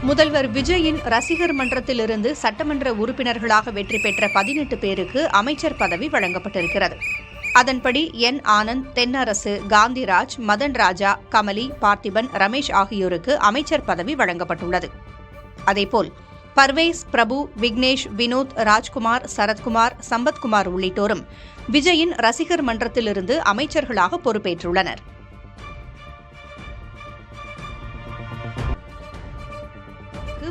முதல்வர் விஜயின் ரசிகர் மன்றத்திலிருந்து சட்டமன்ற உறுப்பினர்களாக வெற்றி பெற்ற 18 பேருக்கு அமைச்சர் பதவி வழங்கப்பட்டிருக்கிறது. அதன்படி என் ஆனந்த், தென்னரசு, காந்திராஜ், மதன் ராஜா, கமலி, பார்த்திபன், ரமேஷ் ஆகியோருக்கு அமைச்சர் பதவி வழங்கப்பட்டுள்ளது. அதேபோல் பர்வேஸ், பிரபு, விக்னேஷ், வினோத், ராஜ்குமார், சரத்குமார், சம்பத்குமார் உள்ளிட்டோரும் விஜயின் ரசிகர் மன்றத்திலிருந்து அமைச்சர்களாக பொறுப்பேற்றுள்ளனர்.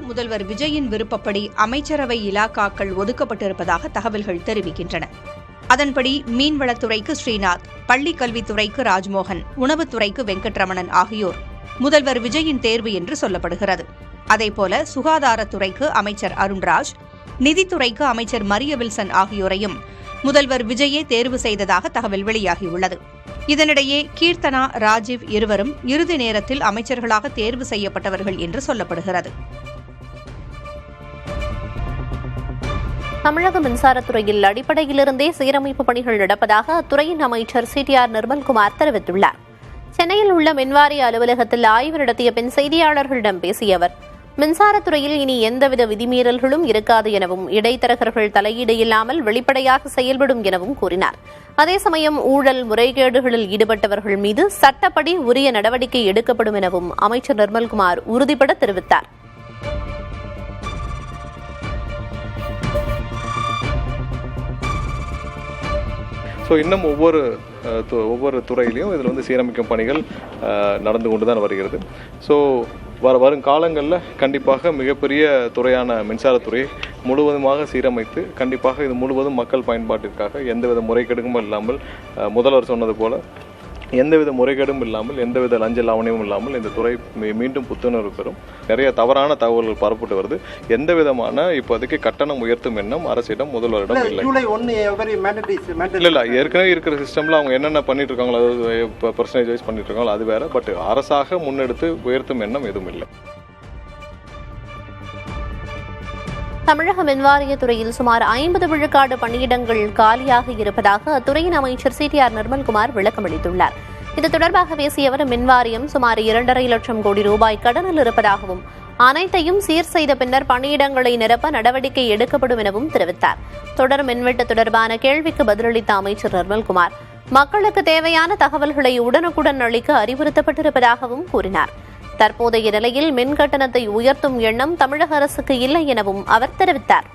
முதல்வர் விஜயின் விருப்பப்படி அமைச்சரவை இலாக்காக்கள் ஒதுக்கப்பட்டிருப்பதாக தகவல்கள் தெரிவிக்கின்றன. அதன்படி மீன்வளத்துறைக்கு ஸ்ரீநாத், பள்ளிக் கல்வித்துறைக்கு ராஜ்மோகன், உணவுத்துறைக்கு வெங்கட்ரமணன் ஆகியோர் முதல்வர் விஜயின் தேர்வு என்று சொல்லப்படுகிறது. அதேபோல சுகாதாரத்துறைக்கு அமைச்சர் அருண்ராஜ், நிதித்துறைக்கு அமைச்சர் மரிய வில்சன் ஆகியோரையும் முதல்வர் விஜயே தேர்வு செய்ததாக தகவல் வெளியாகியுள்ளது. இதனிடையே கீர்த்தனா, ராஜீவ் இருவரும் இறுதி நேரத்தில் அமைச்சர்களாக தேர்வு செய்யப்பட்டவர்கள் என்று சொல்லப்படுகிறது. தமிழக மின்சாரத்துறையில் அடிப்படையிலிருந்தே சீரமைப்பு பணிகள் நடப்பதாக அத்துறையின் அமைச்சர் CTR நிர்மல்குமார் தெரிவித்துள்ளார். சென்னையில் உள்ள மின்வாரிய அலுவலகத்தில் ஆய்வு நடத்திய பின் செய்தியாளர்களிடம் பேசிய அவர், மின்சாரத்துறையில் இனி எந்தவித விதிமீறல்களும் இருக்காது எனவும் இடைத்தரகர்கள் தலையீடு இல்லாமல் வெளிப்படையாக செயல்படும் எனவும் கூறினார். அதே சமயம் ஊழல் முறைகேடுகளில் ஈடுபட்டவர்கள் மீது சட்டப்படி உரிய நடவடிக்கை எடுக்கப்படும் எனவும் அமைச்சர் நிர்மல்குமார் உறுதிபட தெரிவித்தார். இன்னும் ஒவ்வொரு துறையிலையும் இதில் சீரமைக்கும் பணிகள் நடந்து கொண்டு தான் வருகிறது. வரும் காலங்களில் கண்டிப்பாக மிகப்பெரிய துறையான மின்சாரத்துறையை முழுவதுமாக சீரமைத்து கண்டிப்பாக இது முழுவதும் மக்கள் பயன்பாட்டிற்காக எந்தவித முறைகேடும் இல்லாமல் முதல்வர் சொன்னது போல எந்தவித முறைகேடும் இல்லாமல் எந்தவித லஞ்ச லாவணியும் இல்லாமல் இந்த துறை மீண்டும் புத்துணர்வு பெறும். நிறைய தவறான தகவல்கள் பரப்பட்டு வருது. எந்த விதமான இப்போதைக்கு கட்டணம் உயர்த்தும் எண்ணம் அரசிடம் முதல்வரிடம் இல்லை. ஏற்கனவே இருக்கிற சிஸ்டம்ல அவங்க என்னென்ன பண்ணிட்டு இருக்காங்களோ அது பர்சன்டேஜ் வைஸ் பண்ணிட்டு இருக்காங்களோ அது வேற. பட் அரசாக முன்னெடுத்து உயர்த்தும் எண்ணம் எதுவும் இல்லை. தமிழக மின்வாரியத்துறையில் சுமார் 50 விழுக்காடு பணியிடங்கள் காலியாக இருப்பதாக அத்துறையின் அமைச்சர் CTR நிர்மல்குமார் விளக்கமளித்துள்ளார். இது தொடர்பாக பேசிய அவர், மின்வாரியம் சுமார் 2.5 லட்சம் கோடி ரூபாய் கடனில் இருப்பதாகவும் அனைத்தையும் சீர் செய்த பின்னர் பணியிடங்களை நிரப்ப நடவடிக்கை எடுக்கப்படும் எனவும் தெரிவித்தார். தொடர் மின்வெட்டு தொடர்பான கேள்விக்கு பதிலளித்த அமைச்சர் நிர்மல்குமார், மக்களுக்கு தேவையான தகவல்களை உடனுக்குடன் அளிக்க அறிவுறுத்தப்பட்டிருப்பதாகவும் கூறினார். தற்போதைய நிலையில் மின் கட்டணத்தை உயர்த்தும் எண்ணம் தமிழக அரசுக்கு இல்லை எனவும் அவர் தெரிவித்தார்.